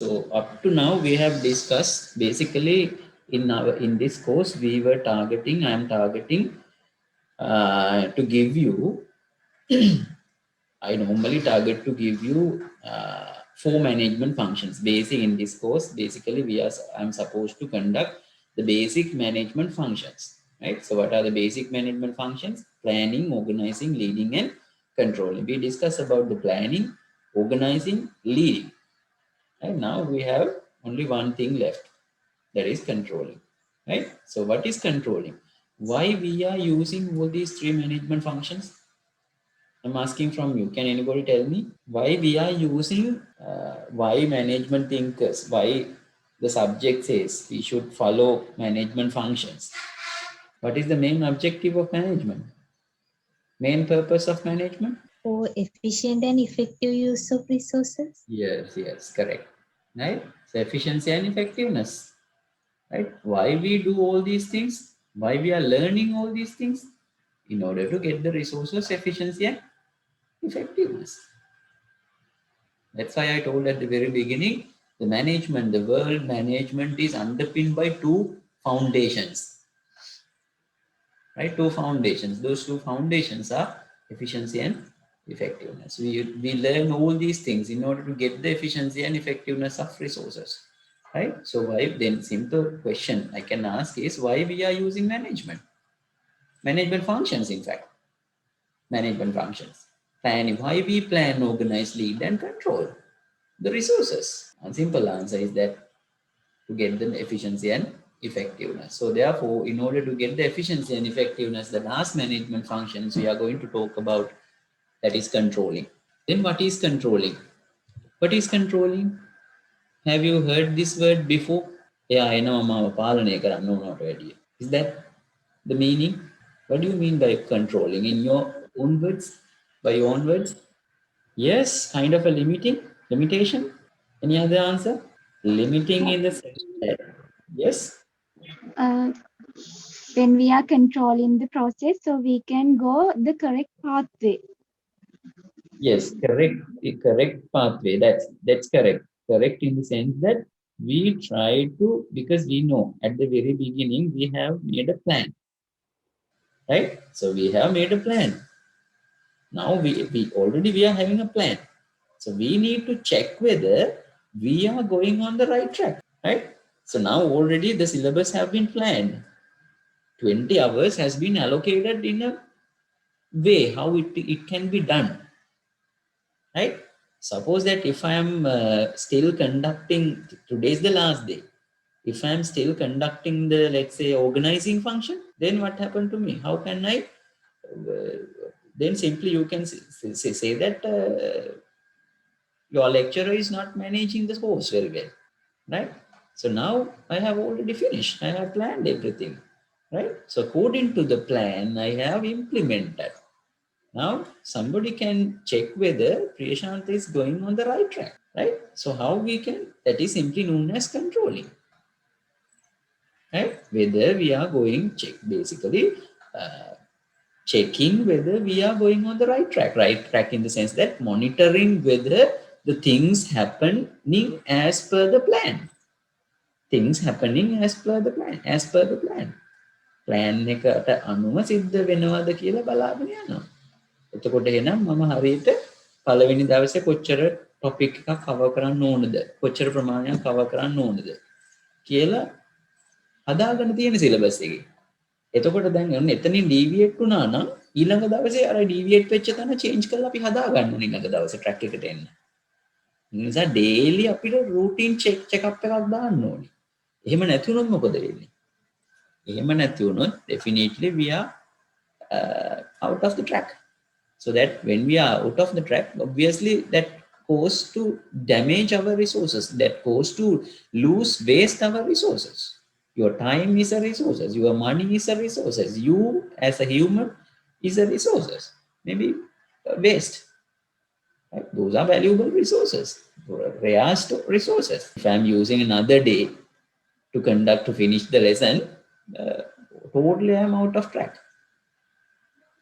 So up to now we have discussed basically in this course we were targeting, I am targeting to give you, I normally target to give you four management functions. Basic in this course, basically I'm supposed to conduct the basic management functions, right? So what are the basic management functions? Planning, organizing, leading, and controlling. We discuss about the planning, organizing, leading. And now we have only one thing left, that is controlling, right? So what is controlling? Why we are using all these three management functions? I'm asking from you. Can anybody tell me why we are using, why management thinkers, why the subject says we should follow management functions? What is the main objective of management? Main purpose of management? For efficient and effective use of resources. Yes, correct. Right? So efficiency and effectiveness. Right? Why we do all these things? Why we are learning all these things? In order to get the resources, efficiency and effectiveness. That's why I told at the very beginning, the world management is underpinned by two foundations, right? Two foundations. Those two foundations are efficiency and effectiveness. We learn all these things in order to get the efficiency and effectiveness of resources, right? So why then simple question I can ask is why we are using management functions, in fact, management functions. Planning, why we plan, organize, lead, and control the resources. A simple answer is that to get the efficiency and effectiveness. So therefore, in order to get the efficiency and effectiveness, the last management functions we are going to talk about, that is controlling. Then what is controlling? What is controlling? Have you heard this word before? Yeah, I know, Mama Palane karanna unata වැඩිය. Is that the meaning? What do you mean by controlling? In your own words? By your own words? Yes, kind of a limitation. Any other answer? Limiting in the sense that, yes, uh, when we are controlling the process so we can go the correct pathway. yes, correct, correct pathway. That's correct. Correct in the sense that we try to, because we know at the very beginning we have made a plan, right? So we have made a plan. Now we already we are having a plan. So we need to check whether we are going on the right track, right? So now already the syllabus have been planned. 20 hours has been allocated in a way how it can be done, right? Suppose that if I am still conducting, today's the last day, if I am still conducting the, let's say, organizing function, then what happened to me? How can I then simply you can say that your lecturer is not managing the course very well, right? So now I have already finished, I have planned everything, right? So according to the plan I have implemented. Now somebody can check whether Priyashant is going on the right track, right? So how we can, that is simply known as controlling, right? Whether we are going check, basically uh, checking whether we are going on the right track in the sense that monitoring whether the things happening as per the plan, things happening as per the plan, as per the plan. plan එකට අනුව සිද්ධ වෙනවද කියලා බලාගෙන යනවා. එතකොට එහෙනම් මම හරියට පළවෙනි දවසේ කොච්චර ටොපික් එකක් කවර් කරන්න ඕනද, කොච්චර ප්‍රමාණයක් කවර් කරන්න ඕනද කියලා හදාගන්න තියෙන සිලබස් එකේ. එතකොට දැන් ඔන්න එතනින් ඩීවියේට් වුණා නම් ඊළඟ දවසේ අර ඩීවියේට් වෙච්ච තැන චේන්ජ් කරලා අපි හදාගන්න ඕනේ ඊළඟ දවසේ ට්‍රැක් එකට එන්න. ඒ නිසා ඩේලි අපිට රූටින් චෙක්අප් එකක් දාන්න ඕනේ. එහෙම නැති වුණොත් මොකද වෙන්නේ? එහෙම නැති වුණොත් definitely we are out of the track. So that when we are out of the track, obviously that goes to damage our resources, that goes to lose, waste our resources. Your time is a resources, your money is a resources, you as a human is a resources, maybe waste, right? Those are valuable resources, rare resources. If I'm using another day to conduct, to finish the lesson, uh, totally I'm out of track,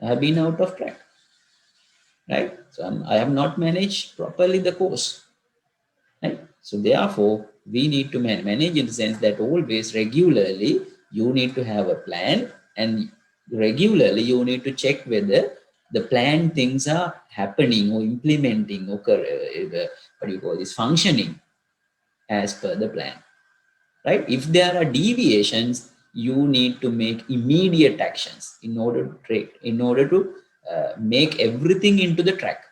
I have been out of track, right? So I have not managed properly the course, right? So therefore, we need to manage in the sense that always regularly you need to have a plan, and regularly you need to check whether the planned things are happening or implementing or what do you call this, functioning as per the plan, right? If there are deviations, you need to make immediate actions in order to make everything into the track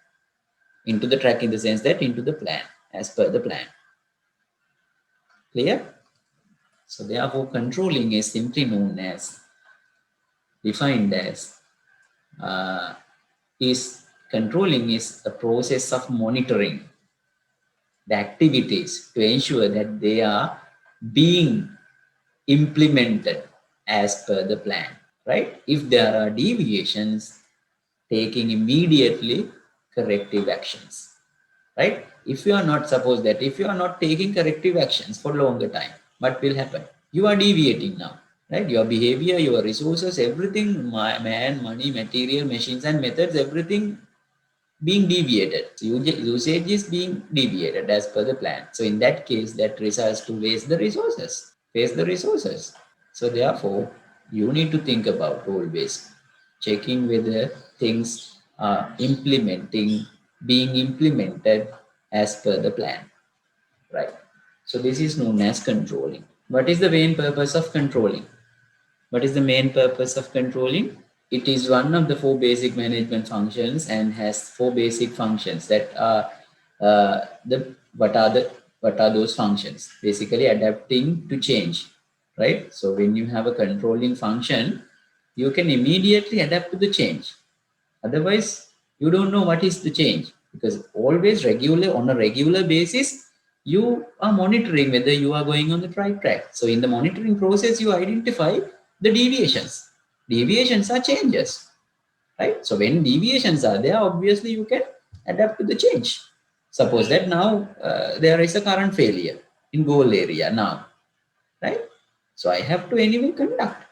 in the sense that into the plan, as per the plan. Clear? So therefore, controlling is simply known as, defined as, uh, is controlling is a process of monitoring the activities to ensure that they are being implemented as per the plan, right? If there are deviations, taking immediately corrective actions, right? If you are not, suppose that if you are not taking corrective actions for longer time, what will happen? You are deviating now, right? Your behavior, your resources, everything, man, money, material, machines and methods, everything being deviated. So usage is being deviated as per the plan. So in that case, that results to waste the resources. So therefore, you need to think about always checking whether things are being implemented as per the plan, right? So this is known as controlling. What is the main purpose of controlling? What is the main purpose of controlling? It is one of the 4 basic management functions and has 4 basic functions that are what are those functions? Basically adapting to change, right? So when you have a controlling function, you can immediately adapt to the change. Otherwise, you don't know what is the change, because always on a regular basis, you are monitoring whether you are going on the right track. So in the monitoring process, you identify the deviations. Deviations are changes, right? So when deviations are there, obviously you can adapt to the change. Suppose that now there is a current failure in goal area now, right? So I have to anyway conduct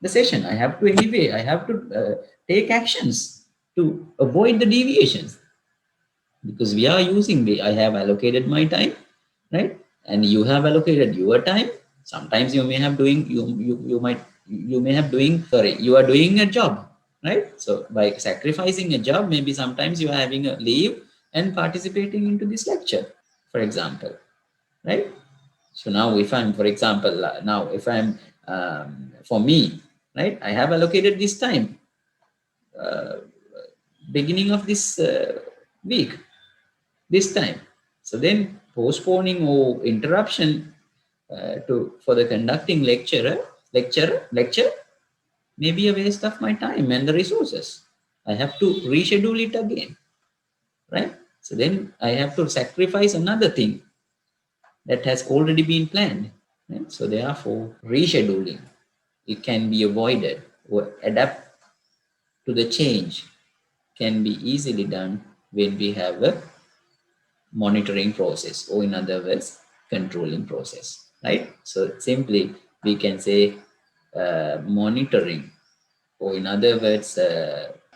the session. I have to take actions to avoid the deviations, because we are using I have allocated my time, right? And you have allocated your time. Sometimes you may have doing you may have doing sorry you are doing a job, right? So by sacrificing a job, maybe sometimes you are having a leave and participating into this lecture, for example, right? So now if I'm, for example, now if I'm for me, right, I have allocated this time uh, beginning of this week, this time. So then postponing or interruption to for the conducting lecture may be a waste of my time and the resources. I have to reschedule it again, right? So then I have to sacrifice another thing that has already been planned, right? So therefore, rescheduling, it can be avoided, or adapt to the change can be easily done when we have a monitoring process, or in other words, controlling process, right? So simply we can say monitoring, or in other words,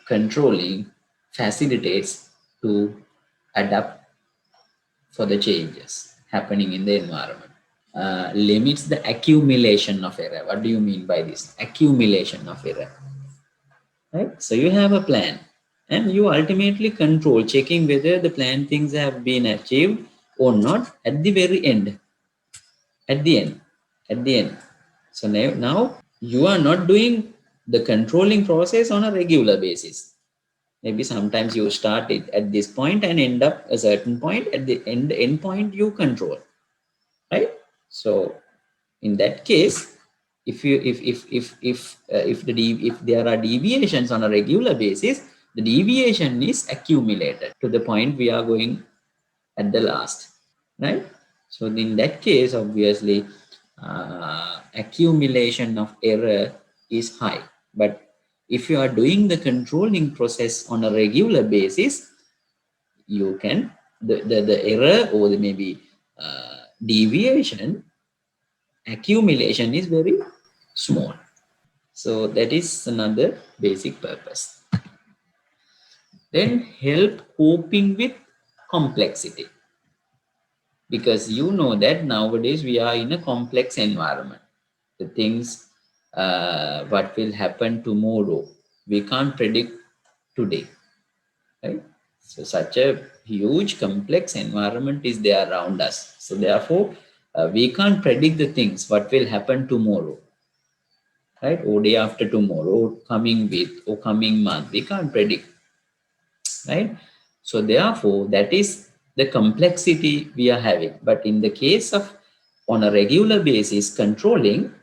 controlling facilitates to adapt for the changes happening in the environment. Limits the accumulation of error. What do you mean by this? Accumulation of error, right? So you have a plan, and you ultimately control, checking whether the planned things have been achieved or not at the very end, at the end, at the end. So now you are not doing the controlling process on a regular basis. Maybe sometimes you start it at this point and end up a certain point. At the end point you control, right? So in that case, if there are deviations on a regular basis, the deviation is accumulated to the point we are going at the last, right? So in that case, obviously, accumulation of error is high. But if you are doing the controlling process on a regular basis, you can the error, or the maybe deviation accumulation is very small. So that is another basic purpose. Then help coping with complexity. because you know that nowadays we are in a complex environment. The things, what will happen tomorrow, we can't predict today, right? So such a huge complex environment is there around us. So therefore, we can't predict the things, what will happen tomorrow, right? Or day after tomorrow, or coming week, or coming month. We can't predict, right? So therefore, that is the complexity we are having. But in the case of on a regular basis controlling,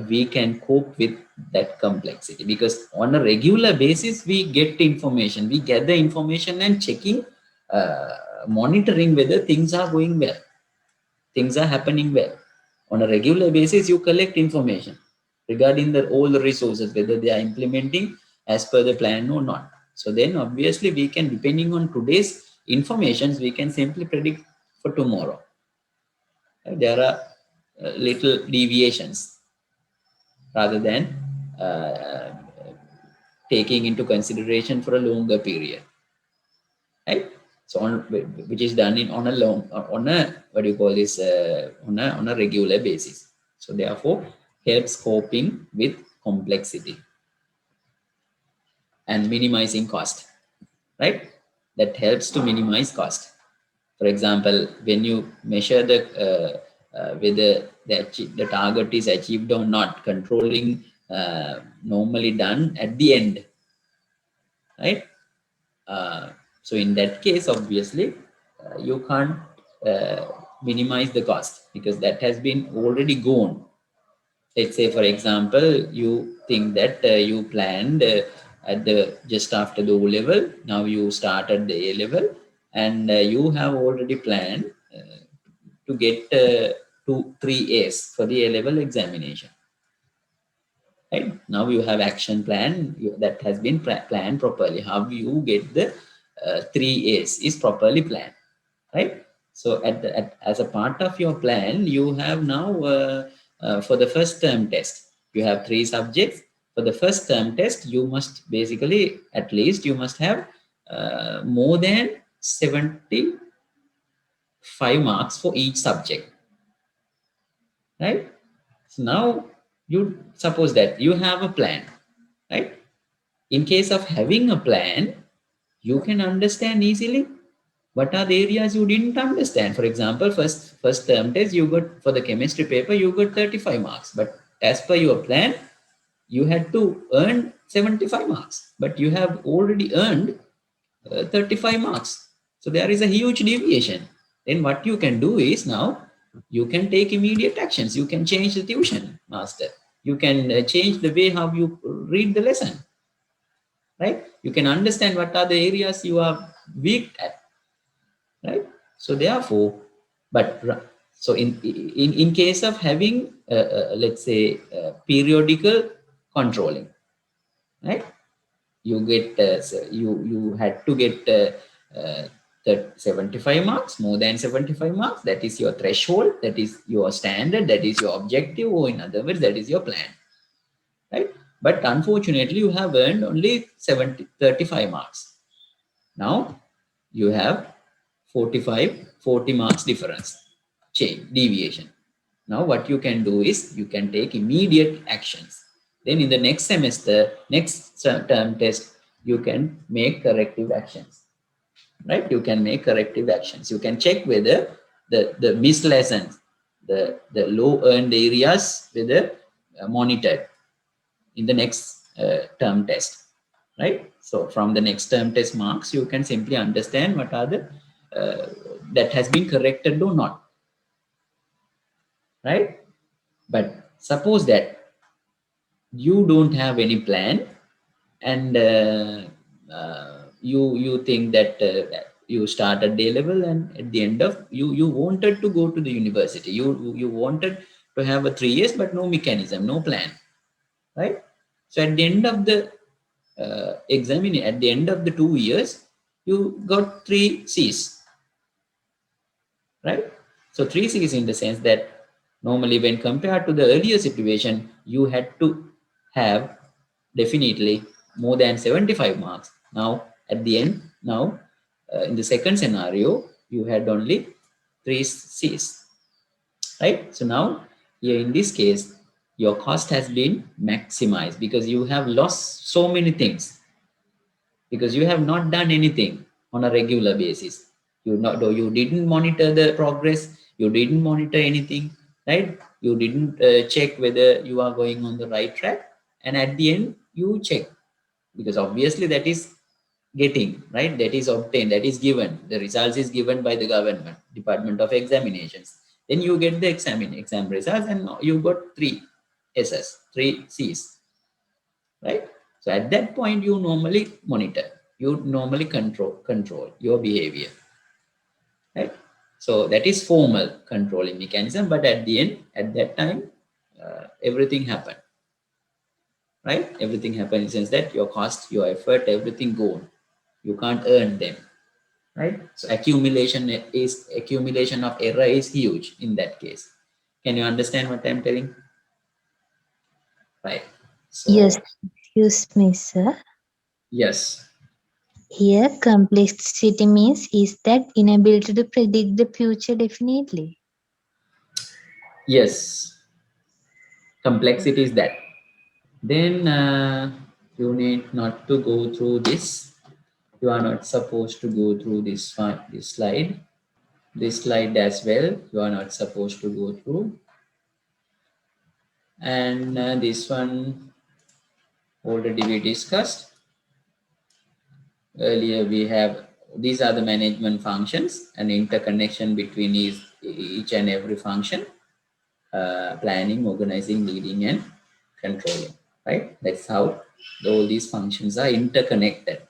we can cope with that complexity, because on a regular basis we get information, we gather information and checking, monitoring whether things are going well, things are happening well. On a regular basis you collect information regarding all the resources, whether they are implementing as per the plan or not. So then obviously we can, depending on today's informations, we can simply predict for tomorrow. There are little deviations rather than uh, taking into consideration for a longer period, right? So on, which is done in on a long, on a, what do you call this, on a regular basis. So therefore helps coping with complexity and minimizing cost, right? That helps to minimize cost. For example, when you measure the whether the target is achieved or not, controlling normally done at the end, right? So in that case, obviously, you can't minimize the cost, because that has been already gone. Let's say, for example, you think that you planned at the just after the O level, now you start at the A level, and you have already planned to get 2-3 A's for the A level examination. Right? Now you have action plan that has been planned properly. How you get the 3 A's is properly planned, right? So as a part of your plan, you have now for the first term test, you have 3 subjects. For the first term test, you must basically, at least you must have more than 75 marks for each subject, right? So now you suppose that you have a plan, right? In case of having a plan, you can understand easily what are the areas you didn't understand. For example, first term test, you got, for the chemistry paper, you got 35 marks. But as per your plan, you had to earn 75 marks. But you have already earned 35 marks. So there is a huge deviation. Then what you can do is, now you can take immediate actions. You can change the tuition master. You can change the way how you read the lesson, right? You can understand what are the areas you are weak at, right? So therefore, but so in case of having let's say periodical controlling, right? You get you had to get 75 marks, more than 75 marks. That is your threshold, that is your standard, that is your objective, or in other words, that is your plan, right? But unfortunately, you have earned only 35 marks. Now you have 40 marks difference, change, deviation. Now what you can do is, you can take immediate actions. Then in the next semester, next term test, you can make corrective actions, right? You can make corrective actions. You can check whether the missed lessons, the low earned areas, whether monitored in the next term test, right? So from the next term test marks, you can simply understand what are the that has been corrected or not, right? But suppose that you don't have any plan, and you think that you start at day level, and at the end of, you wanted to go to the university, you wanted to have a 3 years, but no mechanism, no plan, right? So at the end of the examining, at the end of the 2 years, you got 3 C's, right? So 3 C's in the sense that normally when compared to the earlier situation, you had to have definitely more than 75 marks. Now at the end, now in the second scenario, you had only 3 C's, right? So now here in this case, your cost has been maximized because you have lost so many things, because you have not done anything on a regular basis. You didn't monitor the progress, you didn't monitor anything, right? You didn't check whether you are going on the right track, and at the end you check, because obviously that is getting, right, that is obtained, that is given, the results is given by the government Department of Examinations. Then you get the exam results, and you got 3 S's, 3 C's, right? So at that point you normally monitor, you normally control your behavior, right? So that is formal controlling mechanism, but at the end, at that time, everything happened, right? Everything happened in the sense that your cost, your effort, everything gone. You can't earn them, right? So accumulation of error is huge in that case. Can you understand what I'm telling? Right. So Yes, excuse me, sir. yes, Here, complexity means is that inability to predict the future definitely. yes, complexity is that. Then you need not to go through this. You are not supposed to go through this slide. This slide as well, you are not supposed to go through. And this one already we discussed. Earlier we have, these are the management functions and interconnection between each and every function. Planning, organizing, leading, and controlling, right? That's how all these functions are interconnected,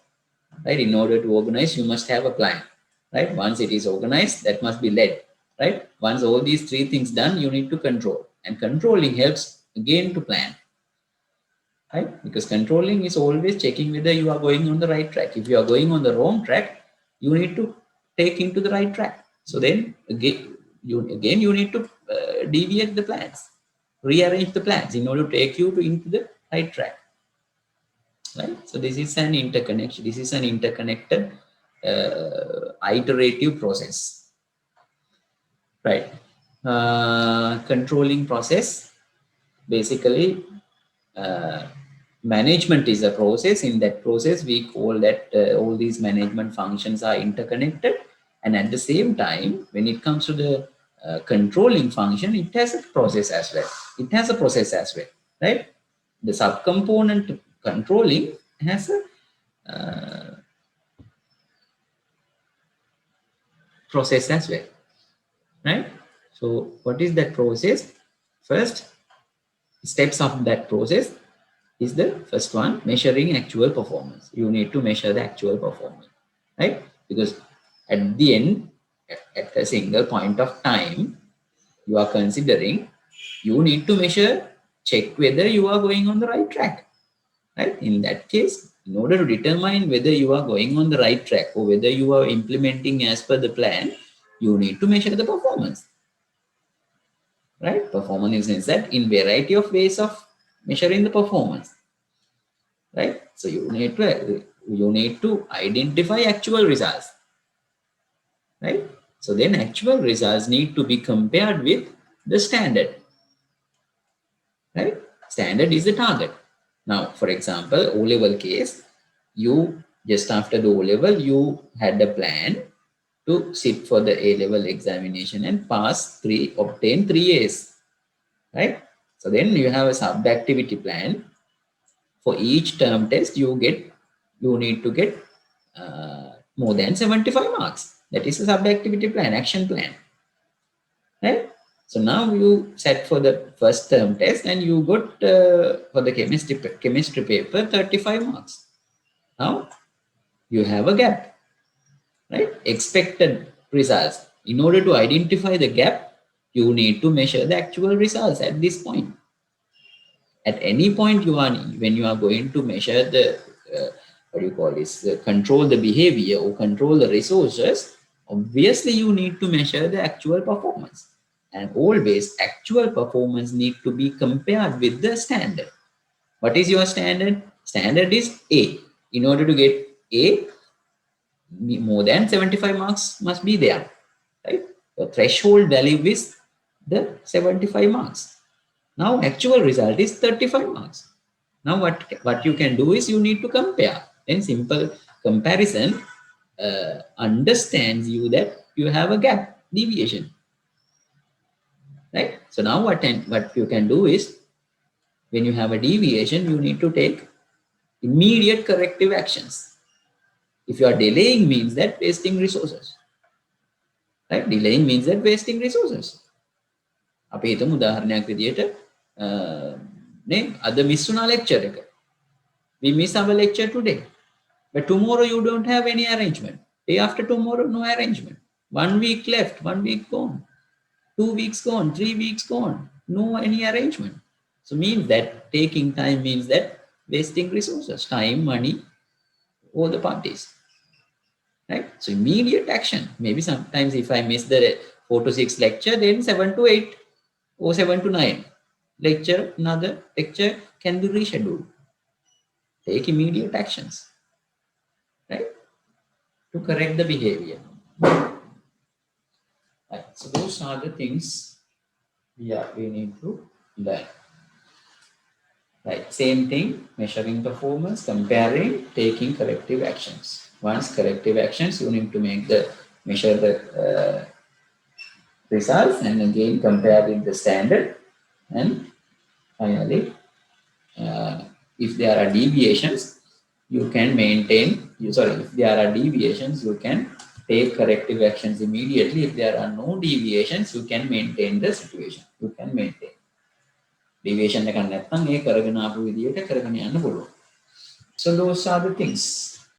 right? In order to organize, you must have a plan, right? Once it is organized, that must be led, right? Once all these 3 things done, you need to control, and controlling helps again to plan, right? Because controlling is always checking whether you are going on the right track. If you are going on the wrong track, you need to take into the right track. So then again, you need to deviate the plans, rearrange the plans in order to take you into the right track, right? So this is an interconnection. This is an interconnected iterative process, right? Controlling process, basically, management is a process. In that process, we call that all these management functions are interconnected. And at the same time, when it comes to the controlling function, it has a process as well. It has a process as well, right? The subcomponent controlling has a process as well, right? So what is that process? First steps of that process is the first one, measuring actual performance. You need to measure the actual performance, right? Because at the end, at a single point of time, you are considering, you need to measure, check whether you are going on the right track, right? In that case, in order to determine whether you are going on the right track or whether you are implementing as per the plan, you need to measure the performance, right? Performance in the sense that in variety of ways of measuring the performance, right? So you need to identify actual results, right? So then actual results need to be compared with the standard, right? Standard is the target. Now, for example, O-level case, you just after the O-level, you had a plan to sit for the A-level examination and obtain 3 A's, right? So then you have a sub-activity plan. For each term test, you need to get more than 75 marks. That is a sub-activity plan, action plan, right? So now you set for the first term test and you got for the chemistry paper 35 marks. Now you have a gap, right? Expected results. In order to identify the gap, you need to measure the actual results at this point. At any point when you are going to measure the what do you call this, control the behavior or control the resources, obviously you need to measure the actual performance, and always actual performance need to be compared with the standard. What is your standard? Standard is A. In order to get A, more than 75 marks must be there, right? Your threshold value is the 75 marks. Now actual result is 35 marks. Now what you can do is you need to compare. And simple comparison understands you that you have a gap deviation. Right? So now what you can do is when you have a deviation, you need to take immediate corrective actions. If you are delaying means that wasting resources. Right? Delaying means that wasting resources. අපි හිතමු උදාහරණයක් විදියට නේ අද miss වුණා lecture එක. We miss our lecture today. But tomorrow you don't have any arrangement. Day after tomorrow, no arrangement. 1 week left, 1 week gone. 2 weeks gone, 3 weeks gone. No any arrangement. So means that taking time means that wasting resources, time, money, all the parties. Right? So immediate action. Maybe sometimes if I miss the 4 to 6 lecture, then 7 to 8 or 7 to 9 lecture, another lecture can be rescheduled. Take immediate actions, right, to correct the behavior. Right. So those are the things we need to learn. Right. Same thing, measuring performance, comparing, taking corrective actions. Once corrective actions, you need to measure the results and again compare with the standard. And finally, if there are deviations, you can if there are deviations, you can take corrective actions immediately. If there are no deviations, you can maintain the situation. You can maintain. Deviation එක නැත්නම් ඒ කරගෙන ආපු විදියට කරගෙන යන්න පුළුවන්. So those are the things.